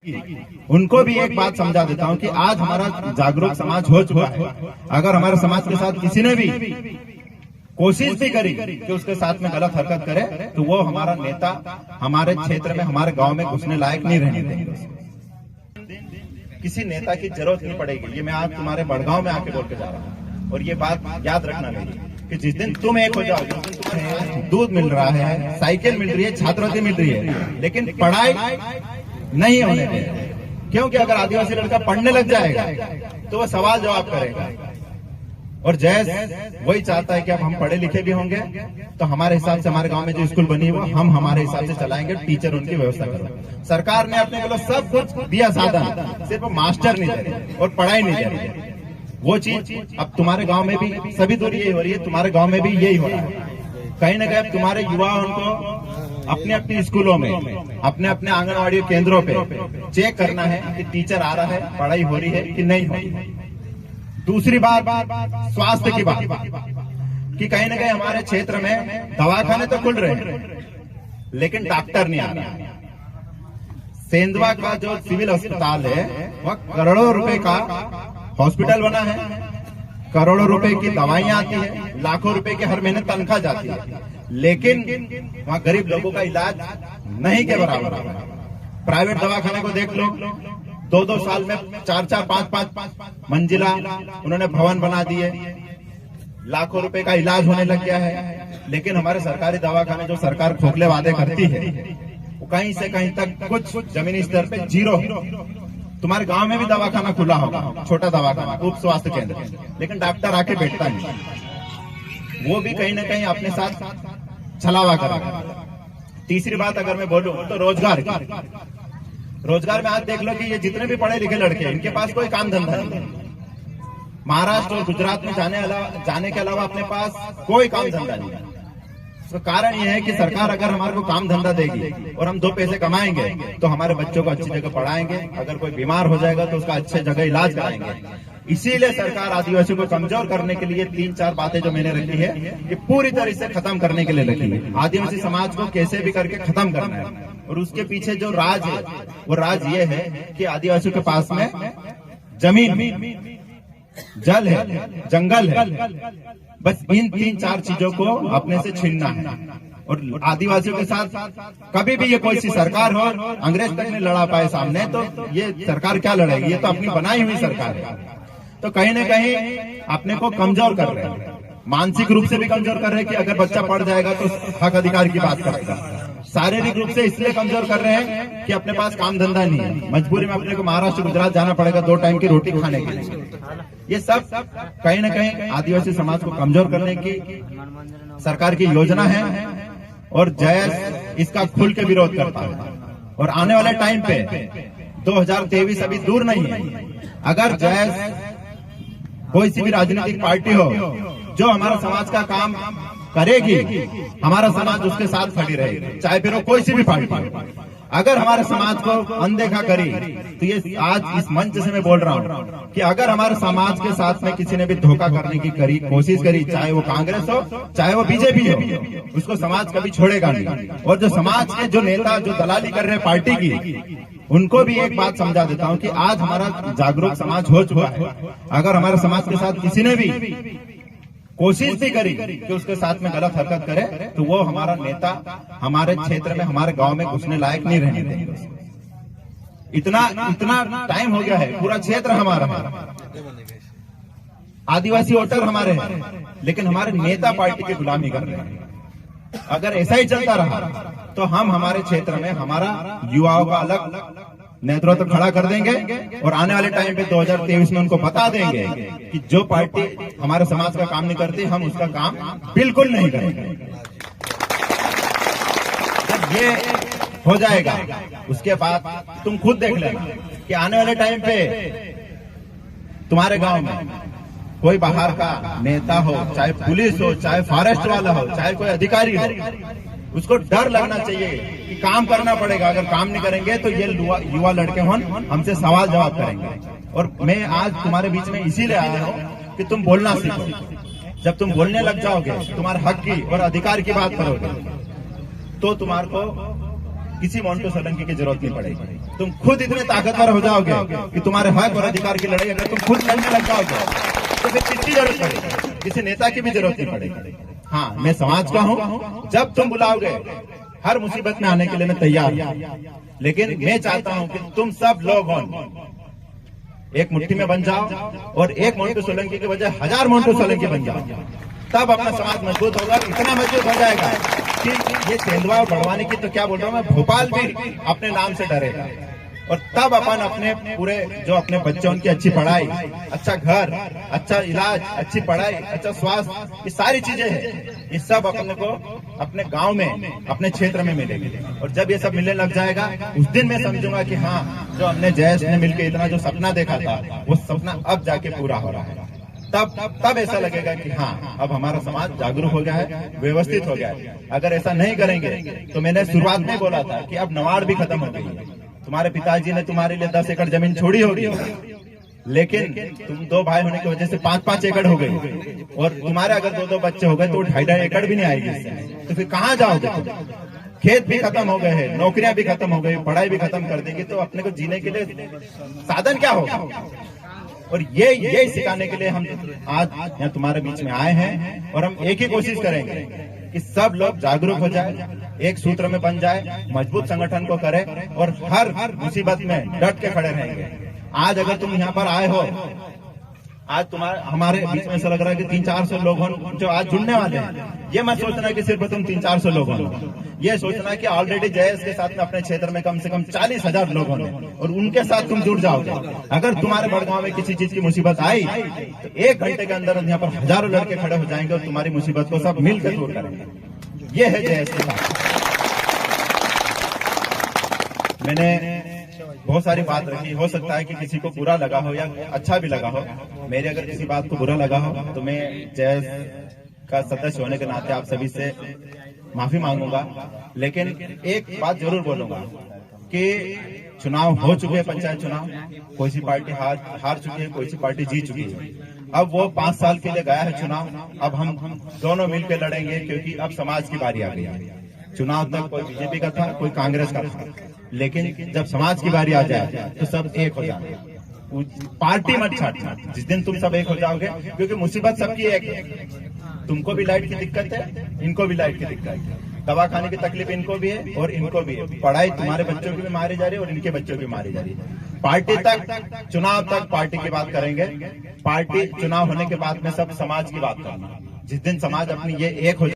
उनको भी एक बात समझा देता हूं कि आज हमारा जागरूक समाज हो चुका है। अगर हमारे समाज के साथ किसी ने भी कोशिश भी करी कि उसके साथ में गलत हरकत करे तो वो हमारा नेता हमारे क्षेत्र में, हमारे गांव में घुसने लायक नहीं रहने देंगे। किसी नेता की जरूरत नहीं पड़ेगी। ये मैं आज तुम्हारे बड़गांव में आके बोल के जा रहा हूँ और ये बात याद रखना मेरी कि जिस दिन तुम एक हो जाओ, जिस दिन तुम्हें दूध मिल रहा है, साइकिल मिल रही है, छात्रवृत्ति मिल रही है, लेकिन पढ़ाई नहीं होने देंगे। क्योंकि अगर आदिवासी लड़का पढ़ने लग जाएगा तो वह सवाल जवाब करेगा और जैस वही चाहता है कि अब हम पढ़े लिखे भी होंगे तो हमारे हिसाब से हमारे गांव में जो स्कूल बनी हुआ हम हमारे हिसाब से चलाएंगे, टीचर उनकी व्यवस्था करो। सरकार ने अपने को सब कुछ दिया साधन, सिर्फ मास्टर नहीं दे रहे और पढ़ाई नहीं दे रहे। वो चीज अब तुम्हारे गांव में भी सभी दूर यही हो रही है, तुम्हारे गांव में भी यही हो रहा है। कहीं ना कहीं तुम्हारे युवा उनको अपने अपने स्कूलों में, अपने अपने आंगनवाड़ी केंद्रों पे चेक करना है कि टीचर आ रहा है, पढ़ाई हो रही है कि नहीं हो रही है। दूसरी बात स्वास्थ्य की बात कि कहीं ना कहीं हमारे क्षेत्र में दवाखाने तो खुल रहे हैं लेकिन डॉक्टर नहीं आ रहा। सेंधवा का जो सिविल अस्पताल है वह करोड़ों रुपए का हॉस्पिटल बना है, करोड़ों रुपए की दवाइयां आती है, लाखों रुपए की हर महीने तनख्वाह जाती है, लेकिन वहां गरीब लोगों का इलाज नहीं के बराबर है। प्राइवेट दवाखाने को देख लो, 2-2 साल में 4-4, 5-5 मंजिला उन्होंने भवन बना दिए, लाखों रुपए का इलाज होने लग गया है। लेकिन हमारे सरकारी दवाखाने जो सरकार खोखले वादे करती है वो कहीं से कहीं तक कुछ जमीनी स्तर पे जीरो। तुम्हारे गांव में भी दवाखाना खुला होगा, छोटा दवाखाना, उप स्वास्थ्य केंद्र, लेकिन डॉक्टर आके बैठता नहीं, वो भी कहीं ना कहीं अपने साथ छलावा करेगा। तीसरी बात अगर मैं बोलूं तो रोजगार में आज देख लो कि ये जितने भी पढ़े लिखे लड़के इनके पास कोई काम धंधा नहीं है। महाराष्ट्र और गुजरात में जाने के अलावा अपने पास कोई काम धंधा नहीं है। तो कारण यह है कि सरकार अगर हमारे को काम धंधा देगी और हम 2 पैसे कमाएंगे तो हमारे बच्चों को अच्छी जगह पढ़ाएंगे, अगर कोई बीमार हो जाएगा तो उसका अच्छे जगह इलाज कराएंगे। इसीलिए सरकार आदिवासियों को कमजोर करने के लिए 3-4 बातें जो मैंने रखी है ये पूरी तरह से खत्म करने के लिए रखी है। आदिवासी समाज को कैसे भी करके खत्म करना है और उसके पीछे जो राज है वो राज ये है कि आदिवासियों के पास में जमीन, जल है, जंगल है, बस इन 3-4 चीजों को अपने से छीनना है। और आदिवासियों के साथ कभी भी ये कोई सी सरकार हो, अंग्रेज तक नहीं लड़ा पाए सामने, तो ये सरकार क्या लड़ेगी? ये तो अपनी बनाई हुई सरकार है। तो कहीं ना कहीं अपने को कमजोर कर रहे हैं, मानसिक रूप से भी कमजोर कर रहे हैं कि अगर बच्चा पढ़ जाएगा तो हक अधिकार की बात करेगा। शारीरिक रूप से इसलिए कमजोर कर रहे हैं कि अपने पास काम धंधा नहीं है, मजबूरी में अपने को महाराष्ट्र गुजरात जाना पड़ेगा 2 टाइम की रोटी खाने के लिए। ये सब कहीं ना कहीं आदिवासी समाज को कमजोर करने की सरकार की योजना है और जयस इसका खुल के विरोध करता है। और आने वाले टाइम पे 2023 अभी दूर नहीं है, अगर जयस कोई सी भी राजनीतिक पार्टी हो जो हमारा समाज का काम करेगी, हमारा समाज उसके साथ खड़ी रहेगी, चाहे फिर वो कोई सी भी पार्टी हो। अगर हमारे समाज को अनदेखा करी तो ये आज इस मंच से मैं बोल रहा हूँ कि अगर हमारे समाज के साथ में किसी ने भी धोखा करने की कोशिश करी, चाहे वो कांग्रेस हो चाहे वो बीजेपी हो, उसको समाज कभी छोड़ेगा नहीं। और जो समाज के जो नेता जो दलाली कर रहे हैं पार्टी की, उनको भी एक बात समझा देता हूँ कि आज हमारा जागरूक समाज हो चुका है। अगर हमारे समाज के साथ किसी ने भी कोशिश भी करी कि उसके साथ में गलत हरकत करे तो वो हमारा नेता हमारे क्षेत्र में, हमारे गांव में घुसने लायक नहीं रहने देंगे। इतना टाइम हो गया है, पूरा क्षेत्र हमारा है, आदिवासी वोटर हमारे हैं, लेकिन हमारे नेता पार्टी की गुलामी कर रहे हैं। अगर ऐसा ही चलता रहा तो हम हमारे क्षेत्र में हमारा युवाओं का अलग नेतृत्व खड़ा कर देंगे और आने वाले टाइम पे 2023 में उनको बता देंगे कि जो पार्टी हमारे समाज का काम नहीं करती हम उसका काम बिल्कुल नहीं करेंगे। जब ये हो जाएगा उसके बाद तुम खुद देख लेना कि आने वाले टाइम पे तुम्हारे गांव में कोई बाहर का नेता हो, चाहे पुलिस हो, चाहे फॉरेस्ट वाला हो, चाहे कोई अधिकारी हो, उसको डर लगना चाहिए कि काम करना पड़ेगा। अगर काम नहीं करेंगे तो ये युवा लड़के हमसे सवाल जवाब करेंगे। और मैं आज तुम्हारे बीच में इसीलिए आया हूँ कि तुम बोलना सीखो। जब तुम बोलने लग जाओगे, तुम्हारे हक की और अधिकार की बात करोगे, तो तुम्हारे को किसी मोंटू सोलंकी की जरूरत नहीं पड़ेगी। तुम खुद इतने ताकतवर हो जाओगे कि तुम्हारे हक और अधिकार की लड़ाई अगर तुम खुद लड़ने लग जाओगे तो फिर किसकी जरूरत पड़ेगी, किसी नेता की भी जरूरत नहीं पड़ेगी। हाँ, मैं समाज का हूँ, जब तुम बुलाओगे हर मुसीबत में आने के लिए मैं तैयार हूँ, लेकिन मैं चाहता हूँ कि तुम सब लोग एक मुट्ठी में बन जाओ और एक मोंटू सोलंकी की वजह 1000 मोंटू सोलंकी बन जाओ, तब अपना समाज मजबूत होगा। इतना मजबूत हो जाएगा कि ये तेंदुआ और बड़वानी की तो क्या बोल रहा हूँ मैं, भोपाल भी अपने नाम से डरेगा। और तब अपन अपने पूरे जो अपने बच्चों उनकी अच्छी पढ़ाई, अच्छा घर, अच्छा इलाज, अच्छी पढ़ाई, अच्छा स्वास्थ्य, ये सारी चीजें हैं, ये सब अपने को अपने गांव में, अपने क्षेत्र में मिलेगी। और जब ये सब मिलने लग जाएगा, उस दिन मैं समझूंगा कि हाँ, जो हमने जयेश ने मिलकर इतना जो सपना देखा था, वो सपना अब जाके पूरा हो रहा है। तब ऐसा लगेगा कि हाँ, अब हमारा समाज जागरूक हो गया है, व्यवस्थित हो गया है। अगर ऐसा नहीं करेंगे तो मैंने शुरुआत में बोला था कि अब नवाड़ भी खत्म हो गई है। तुम्हारे पिताजी ने तुम्हारे लिए 10 एकड़ जमीन छोड़ी होगी, लेकिन तुम 2 भाई होने की वजह से 5-5 एकड़ हो गई, और तुम्हारे अगर 2-2 बच्चे हो गए तो 2.5 एकड़ भी नहीं आएगी इससे। तो फिर कहाँ जाओगे? खेत भी खत्म हो गए हैं, नौकरियां भी खत्म हो गई, पढ़ाई भी खत्म कर देगी, तो अपने को जीने के लिए साधन क्या होगा? और ये सिखाने के लिए हम आज यहाँ तुम्हारे बीच में आए हैं, और हम एक ही कोशिश करेंगे कि सब लोग जागरूक हो जाए, एक सूत्र में बन जाए, मजबूत संगठन को करें और हर मुसीबत में डट के खड़े रहेंगे। आज अगर तुम यहाँ पर आए हो, आज हमारे बीच में ऐसा लग रहा है कि 300-400 लोग हो जो आज जुड़ने वाले हैं। ये मत सोचना कि सिर्फ तुम 300-400 लोग हो, ये सोचना कि ऑलरेडी जयेश के साथ में अपने क्षेत्र में कम से कम 40,000 लोग होंगे और उनके साथ तुम जुड़ जाओगे। अगर तुम्हारे बड़गांव में किसी चीज की मुसीबत आई तो 1 घंटे के अंदर यहाँ पर हजारों लड़के खड़े हो जाएंगे और तुम्हारी मुसीबत को सब मिलकर दूर करेंगे। ये है जयेश के साथ। मैंने बहुत सारी बात रखी, हो सकता है कि किसी को बुरा लगा हो या अच्छा भी लगा हो। मेरी अगर किसी बात को बुरा लगा हो तो मैं जयेश का सदस्य होने के नाते आप सभी से माफी मांगूंगा, लेकिन एक बात जरूर बोलूंगा कि चुनाव हो चुके हैं, पंचायत चुनाव, कोई सी पार्टी हार चुकी है, कोई सी पार्टी जीत चुकी है। अब वो 5 साल के लिए गया है चुनाव, अब हम दोनों मिलकर लड़ेंगे, क्योंकि अब समाज की बारी आ गई है। चुनाव तक कोई बीजेपी का था, कोई कांग्रेस का था, लेकिन जब समाज की बारी आ जाए तो सब एक हो जाएंगे। पार्टी मत छाटना, जिस दिन तुम सब एक हो जाओगे, क्योंकि मुसीबत सबकी एक है। तुमको भी लाइट की दिक्कत है, इनको भी लाइट की दिक्कत है, दवा खाने की तकलीफ इनको भी है और इनको भी है, पढ़ाई तुम्हारे बच्चों की भी मारी जा रही है और इनके बच्चों की मारी जा रही है। पार्टी तक, चुनाव तक पार्टी की बात करेंगे, पार्टी चुनाव होने के बाद में सब समाज की बात करना। जिस दिन समाज अपनी ये एक हो